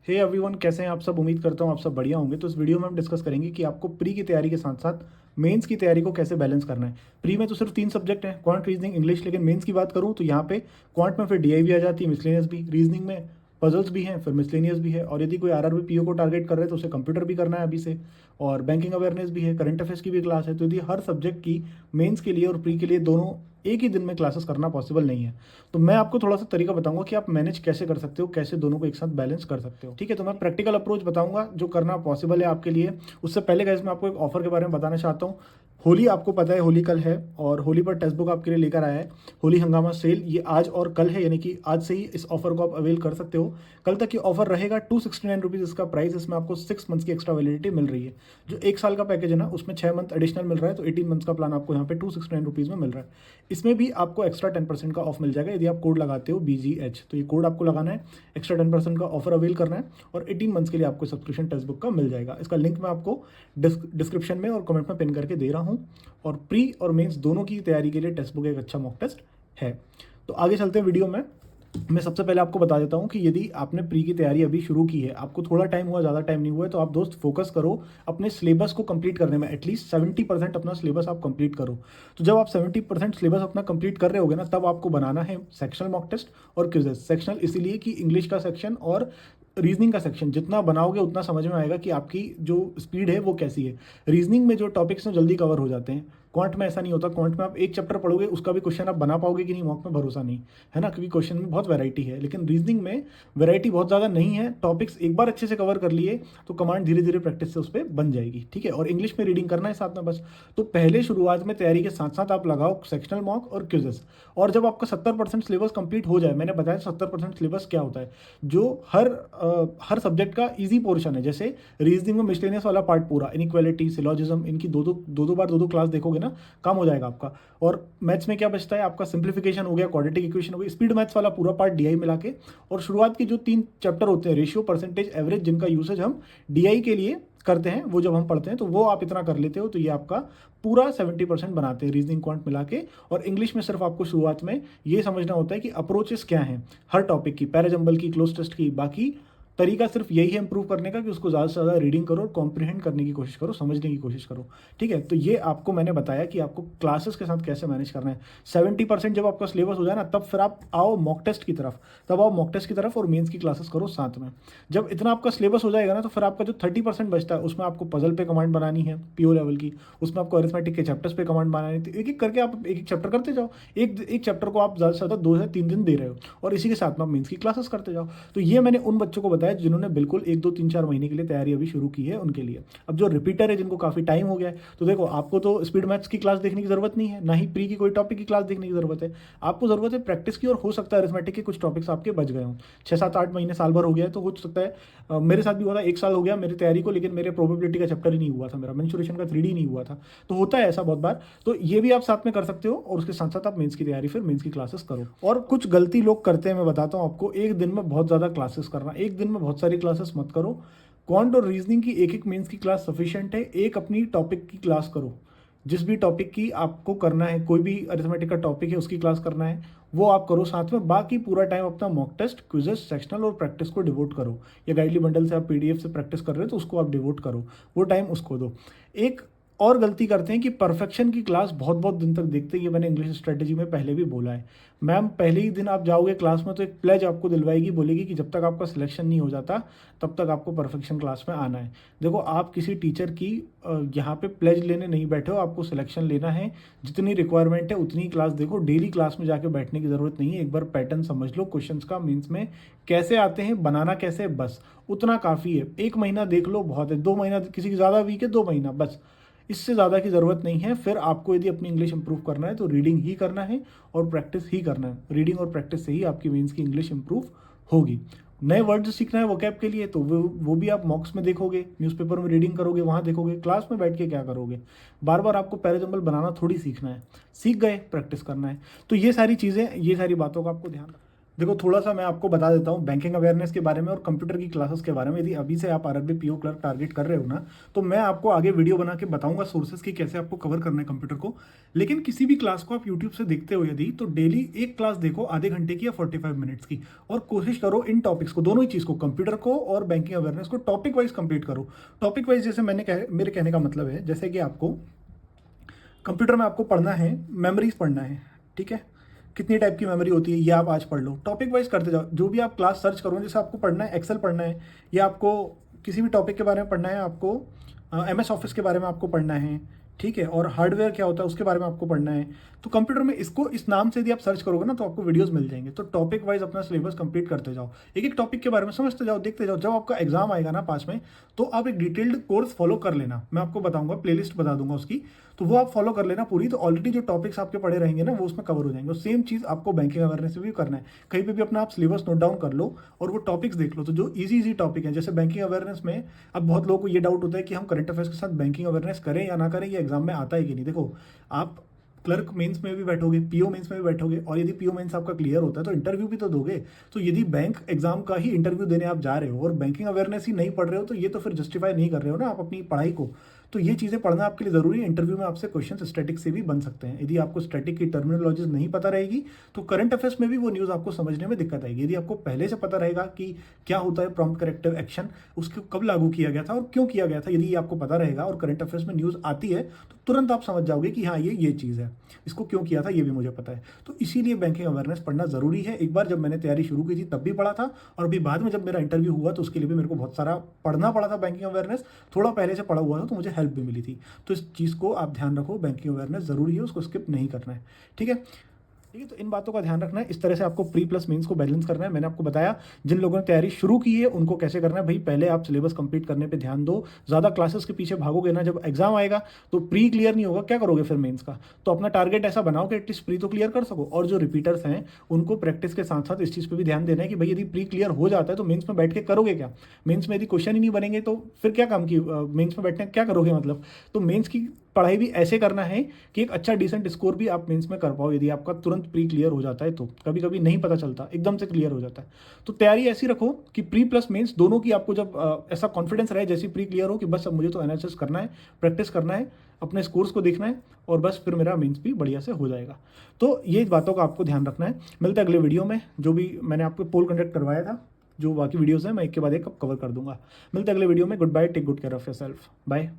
Hey everyone, कैसे हैं आप सब। उम्मीद करता हूँ आप सब बढ़िया होंगे। तो इस वीडियो में हम डिस्कस करेंगे कि आपको प्री की तैयारी के साथ साथ मेंस की तैयारी को कैसे बैलेंस करना है। प्री में तो सिर्फ 3 सब्जेक्ट हैं, क्वांट, रीजनिंग, इंग्लिश। लेकिन मेंस की बात करूँ तो यहाँ पे क्वांट में फिर डीआई भी आ जाती है, मिसलेनियस भी, रीजनिंग में पजल्स भी हैं, फिर मिसलेनियस भी है। और यदि कोई आरआरबी पीओ को टारगेट कर रहे हैं तो उसे कंप्यूटर भी करना है अभी से, और बैंकिंग अवेयरनेस भी है, करंट अफेयर्स की भी क्लास है। तो यदि हर सब्जेक्ट की मेंस के लिए और प्री के लिए दोनों एक ही दिन में क्लासेस करना पॉसिबल नहीं है, तो मैं आपको थोड़ा सा तरीका बताऊंगा कि आप मैनेज कैसे कर सकते हो, कैसे दोनों को एक साथ बैलेंस कर सकते हो। ठीक है, तो मैं प्रैक्टिकल अप्रोच बताऊंगा जो करना पॉसिबल है आपके लिए। उससे पहले गाइस मैं आपको एक ऑफर के बारे में बताना चाहता हूँ। होली, आपको पता है होली कल है, और होली पर टेक्स्ट बुक आपके लिए लेकर आया है होली हंगामा सेल। ये आज और कल है, यानी कि आज से ही इस ऑफर को आप अवेल कर सकते हो। कल तक ये ऑफर रहेगा। 269 रुपीज़ इसका प्राइस। इसमें आपको 6 मंथ्स की एक्स्ट्रा वैलिडिटी मिल रही है। जो 1 साल का पैकेज है ना, उसमें 6 मंथ एडिशनल मिल रहा है, तो 18 मंथ्स का प्लान आपको यहाँ पे 269 रुपीज़ में मिल रहा है। इसमें भी आपको एक्स्ट्रा 10% का ऑफ मिल जाएगा यदि आप कोड लगाते हो BGH। तो ये कोड आपको लगाना है, एक्स्ट्रा 10% का ऑफर अवेल करना है, और 18 मंथ्स के लिए आपको सब्सक्रिप्शन टेक्स्ट बुक का मिल जाएगा। इसका लिंक मैं आपको डिस्क्रिप्शन में और कमेंट में पिन करके दे रहा हूँ। और प्री और मेंस दोनों की तैयारी के लिए टेक्स्ट बुक एक अच्छा मॉक टेस्ट है। तो आगे चलते हैं वीडियो में। मैं सबसे पहले आपको बता देता हूँ कि यदि आपने प्री की तैयारी अभी शुरू की है, आपको थोड़ा टाइम हुआ, ज़्यादा टाइम नहीं हुआ है, तो आप दोस्त फोकस करो अपने सिलेबस को कंप्लीट करने में। एटलीस्ट 70% अपना सिलेबस आप कंप्लीट करो। तो जब आप 70% सिलेबस अपना कंप्लीट कर रहे होगे ना, तब आपको बनाना है सेक्शनल मॉक टेस्ट और क्विजेस। सेक्शनल इसीलिए कि इंग्लिश का सेक्शन और रीजनिंग का सेक्शन जितना बनाओगे उतना समझ में आएगा कि आपकी जो स्पीड है वो कैसी है। रीजनिंग में जो टॉपिक्स हैं जल्दी कवर हो जाते हैं, क्वांट में ऐसा नहीं होता। क्वांट में आप एक चैप्टर पढ़ोगे, उसका भी क्वेश्चन आप बना पाओगे कि नहीं, मॉक में भरोसा नहीं है ना, क्योंकि क्वेश्चन में बहुत वैरायटी है। लेकिन रीजनिंग में वैरायटी बहुत ज़्यादा नहीं है। टॉपिक्स एक बार अच्छे से कवर कर लिए तो कमांड धीरे धीरे प्रैक्टिस से उस पर बन जाएगी। ठीक है, और इंग्लिश में रीडिंग करना है साथ में बस। तो पहले शुरुआत में तैयारी के साथ साथ आप लगाओ सेक्शनल मॉक और क्विजेस। और जब आपका 70% सिलेबस कंप्लीट हो जाए, मैंने बताया 70% सिलेबस क्या होता है, जो हर सब्जेक्ट का इजी पोर्शन है। जैसे रीजनिंग में मिसलेनियस वाला पार्ट पूरा, इनइक्वालिटी, सिलॉजिज्म, इनकी दो दो क्लास देखोगे ना, काम हो जाएगा आपका। और मैथ्स में क्या बचता है आपका, सिंप्लीफिकेशन हो गया, क्वाड्रेटिक इक्वेशन हो गई, स्पीड मैथ्स वाला पूरा पार्ट डीआई मिला के। और शुरुआत के जो 3 चैप्टर होते हैं, रेशियो, परसेंटेज, एवरेज, जिनका यूसेज हम डीआई के लिए करते हैं, वो जब हम पढ़ते हैं तो वो आप इतना कर लेते हो, तो ये आपका पूरा 70% बनाते हैं रीजनिंग क्वांट मिला के। और इंग्लिश में सिर्फ आपको शुरुआत में ये समझना होता है कि अप्रोचेस क्या हैं हर टॉपिक की, पैराजंबल की, क्लोज टेस्ट की। बाकी तरीका सिर्फ यही है इंप्रूव करने का कि उसको ज़्यादा से ज़्यादा रीडिंग करो और कॉम्प्रिहेंड करने की कोशिश करो, समझने की कोशिश करो। ठीक है, तो ये आपको मैंने बताया कि आपको क्लासेस के साथ कैसे मैनेज करना है। 70% जब आपका सिलेबस हो जाए ना, तब फिर आप आओ मॉक टेस्ट की तरफ। तब आओ मॉक टेस्ट की तरफ और मेंस की क्लासेस करो साथ में। जब इतना आपका सिलेबस हो जाएगा ना, तो फिर आपका जो 30% बचता है उसमें आपको पजल पे कमांड बनानी है पीओ लेवल की, उसमें आपको अरिथमेटिक के चैप्टर्स पे कमांड बनानी है। एक एक करके आप एक एक चैप्टर करते जाओ। एक एक चैप्टर को आप ज़्यादा से ज़्यादा 2 से 3 दिन दे रहे हो, और इसी के साथ में आप मेंस की क्लासेस करते जाओ। तो ये मैंने उन बच्चों को बताया जिन्होंने बिल्कुल 1 2 3 4 महीने के लिए तैयारी अभी शुरू की है, उनके लिए। अब जो रिपीटर है, जिनको काफ़ी टाइम हो गया है, तो देखो आपको तो स्पीड मैथ्स की क्लास देखने की जरूरत नहीं है, ना ही प्री की कोई टॉपिक की क्लास देखने की जरूरत है। आपको जरूरत है प्रैक्टिस की, और हो सकता है अरिथमेटिक के कुछ टॉपिक्स आपके बच गए हों। 6 7 8 महीने, साल भर हो गया है, तो हो सकता है मेरे साथ भी हुआ था, 1 साल हो गया मेरी तैयारी को, लेकिन मेरे प्रोबेबिलिटी का चैप्टर ही नहीं हुआ था, मेरा मेंसुरेशन का 3D नहीं हुआ था। तो होता है ऐसा बहुत बार। तो ये भी आप साथ में कर सकते हो, और उसके साथ साथ आप मेंस की तैयारी, फिर मेंस की क्लासेस करो। और कुछ गलती लोग करते हैं, मैं बताता हूँ आपको। एक दिन में बहुत ज़्यादा क्लासेस करना, एक दिन में बहुत सारी क्लासेस मत करो। क्वांट और रीजनिंग की एक एक मेंस की क्लास सफिशिएंट है। एक अपनी टॉपिक की क्लास करो, जिस भी टॉपिक की आपको करना है, कोई भी अरिथमेटिक का टॉपिक है उसकी क्लास करना है, वो आप करो साथ में। बाकी पूरा टाइम अपना मॉक टेस्ट, क्विजेस, सेक्शनल और प्रैक्टिस को डिवोट करो। या गाइडली बंडल से आप पीडीएफ से प्रैक्टिस कर रहे हो तो उसको आप डिवोट करो, वो टाइम उसको दो। एक और गलती करते हैं कि परफेक्शन की क्लास बहुत बहुत दिन तक देखते हैं। ये मैंने इंग्लिश स्ट्रेटेजी में पहले भी बोला है। मैम पहले ही दिन आप जाओगे क्लास में तो एक प्लेज आपको दिलवाएगी, बोलेगी कि जब तक आपका सिलेक्शन नहीं हो जाता तब तक आपको परफेक्शन क्लास में आना है। देखो, आप किसी टीचर की यहाँ पे प्लेज लेने नहीं बैठे हो, आपको सिलेक्शन लेना है। जितनी रिक्वायरमेंट है उतनी क्लास देखो, डेली क्लास में जाके बैठने की ज़रूरत नहीं है। एक बार पैटर्न समझ लो क्वेश्चंस का, मीन्स में कैसे आते हैं, बनाना कैसे है, बस उतना काफ़ी है। 1 महीना देख लो, बहुत है। 2 महीना, किसी की ज़्यादा वीक है, 2 महीना बस, इससे ज़्यादा की ज़रूरत नहीं है। फिर आपको यदि अपनी इंग्लिश इंप्रूव करना है तो रीडिंग ही करना है और प्रैक्टिस ही करना है। रीडिंग और प्रैक्टिस से ही आपकी मेंस की इंग्लिश इंप्रूव होगी। नए वर्ड्स सीखना है वोकैब के लिए, तो वो भी आप मॉक्स में देखोगे, न्यूज़पेपर में रीडिंग करोगे, वहाँ देखोगे। क्लास में बैठ के क्या करोगे, बार बार आपको पैराजंबल बनाना थोड़ी सीखना है। सीख गए, प्रैक्टिस करना है। तो ये सारी चीज़ें, ये सारी बातों का आपको ध्यान रखना है। देखो थोड़ा सा मैं आपको बता देता हूँ बैंकिंग अवेयरनेस के बारे में और कंप्यूटर की क्लासेस के बारे में। यदि अभी से आप आरआरबी पीओ क्लर्क टारगेट कर रहे हो ना, तो मैं आपको आगे वीडियो बना के बताऊंगा सोर्सेज की कैसे आपको कवर करना है कंप्यूटर को। लेकिन किसी भी क्लास को आप यूट्यूब से देखते हो यदि, तो डेली एक क्लास देखो आधे घंटे की या 45 मिनट्स की, और कोशिश करो इन टॉपिक्स को, दोनों ही चीज़ को, कंप्यूटर को और बैंकिंग अवेयरनेस को टॉपिक वाइज कंप्लीट करो। टॉपिक वाइज जैसे मेरे कहने का मतलब है जैसे कि आपको कंप्यूटर में आपको पढ़ना है, मेमोरीज पढ़ना है, ठीक है, कितनी टाइप की मेमोरी होती है ये आप आज पढ़ लो, टॉपिक वाइज करते जाओ। जो भी आप क्लास सर्च करो, जैसे आपको पढ़ना है एक्सेल पढ़ना है, या आपको किसी भी टॉपिक के बारे में पढ़ना है, आपको MS ऑफिस के बारे में आपको पढ़ना है, ठीक है, और हार्डवेयर क्या होता है उसके बारे में आपको पढ़ना है, तो कंप्यूटर में इसको इस नाम से यदि आप सर्च करोगे ना तो आपको वीडियोस मिल जाएंगे। तो टॉपिक वाइज अपना सिलेबस कंप्लीट करते जाओ, एक एक टॉपिक के बारे में समझते जाओ, देखते जाओ। जब आपका एग्जाम आएगा ना पास में, तो आप एक डिटेल्ड कोर्स फॉलो कर लेना, मैं आपको बताऊंगा, प्लेलिस्ट बता दूंगा उसकी, तो वो आप फॉलो कर लेना पूरी। तो ऑलरेडी जो टॉपिक्स आपके पढ़े रहेंगे ना वो उसमें कवर हो जाएंगे। और सेम चीज़ आपको बैंकिंग अवेयरनेस में भी करना है, कहीं पे भी अपना आप सिलेबस नोट डाउन कर लो और वो टॉपिक्स देख लो। तो जो इजी टॉपिक है, जैसे बैंकिंग अवेयरनेस में अब बहुत लोगों को ये डाउट होता है कि हम करंट अफेयर्स के साथ बैंकिंग अवेयरनेस करें या ना करें, ये एग्जाम में आता है कि नहीं। देखो आप क्लर्क मेंस में भी बैठोगे, पीओ मेंस में भी बैठोगे, और यदि पीओ मेंस आपका क्लियर होता है तो इंटरव्यू भी तो दोगे। तो यदि बैंक एग्जाम का ही इंटरव्यू देने आप जा रहे हो और बैंकिंग अवेयरनेस ही नहीं पढ़ रहे हो, तो ये तो फिर जस्टिफाई नहीं कर रहे हो ना आप अपनी पढ़ाई को। तो ये चीज़ें पढ़ना आपके लिए ज़रूरी है। इंटरव्यू में आपसे क्वेश्चन स्टैटिक से भी बन सकते हैं। यदि आपको स्टैटिक की टर्मिनोलॉजीज नहीं पता रहेगी तो करंट अफेयर्स में भी वो न्यूज़ आपको समझने में दिक्कत आएगी। यदि आपको पहले से पता रहेगा कि क्या होता है प्रॉम्प्ट करेक्टिव एक्शन, उसको कब लागू किया गया था और क्यों किया गया था, यदि ये आपको पता रहेगा और करंट अफेयर्स में न्यूज़ आती है तो तुरंत आप समझ जाओगे कि हाँ ये चीज़ है, इसको क्यों किया था ये भी मुझे पता है। तो इसीलिए बैंकिंग अवेयरनेस पढ़ना ज़रूरी है। एक बार जब मैंने तैयारी शुरू की थी तब भी पढ़ा था, और अभी बाद में जब मेरा इंटरव्यू हुआ तो उसके लिए भी मेरे को बहुत सारा पढ़ना पड़ा था। बैंकिंग अवेयरनेस थोड़ा पहले से पढ़ा हुआ था तो मुझे हेल्प भी मिली थी। तो इस चीज़ को आप ध्यान रखो, बैंकिंग अवेयरनेस ज़रूरी है, उसको स्किप नहीं करना है, ठीक है। ठीक है, तो इन बातों का ध्यान रखना है। इस तरह से आपको प्री प्लस मेंस को बैलेंस करना है। मैंने आपको बताया जिन लोगों ने तैयारी शुरू की है उनको कैसे करना है। भाई पहले आप सिलेबस कंप्लीट करने पे ध्यान दो, ज़्यादा क्लासेस के पीछे भागोगे ना, जब एग्जाम आएगा तो प्री क्लियर नहीं होगा, क्या करोगे फिर मेंस का। तो अपना टारगेट ऐसा बनाओ कि एटलीस्ट प्री तो क्लियर कर सको। और जो रिपीटर्स हैं उनको प्रैक्टिस के साथ साथ इस चीज़ पर भी ध्यान देना है कि भाई यदि प्री क्लियर हो जाता है तो मेन्स में बैठ के करोगे क्या। मेन्स में यदि क्वेश्चन ही नहीं बनेंगे तो फिर क्या काम की, मेन्स में बैठने क्या करोगे मतलब। तो मेन्स की पढ़ाई भी ऐसे करना है कि एक अच्छा डिसेंट स्कोर भी आप मेंस में कर पाओ। यदि आपका तुरंत प्री क्लियर हो जाता है तो कभी कभी नहीं पता चलता, एकदम से क्लियर हो जाता है। तो तैयारी ऐसी रखो कि प्री प्लस मेंस दोनों की आपको जब ऐसा कॉन्फिडेंस रहे जैसी प्री क्लियर हो कि बस अब मुझे तो एनालिसिस करना है, प्रैक्टिस करना है, अपने स्कोर्स को देखना है, और बस फिर मेरा मेंस भी बढ़िया से हो जाएगा। तो ये बातों का आपको ध्यान रखना है। मिलता है अगले वीडियो में। जो भी मैंने आपको पोल कंडक्ट करवाया था, जो बाकी वीडियोज़ हैं मैं एक के बाद एक कवर कर दूंगा। मिलते हैं अगले वीडियो में। Goodbye, take good care of your self, bye.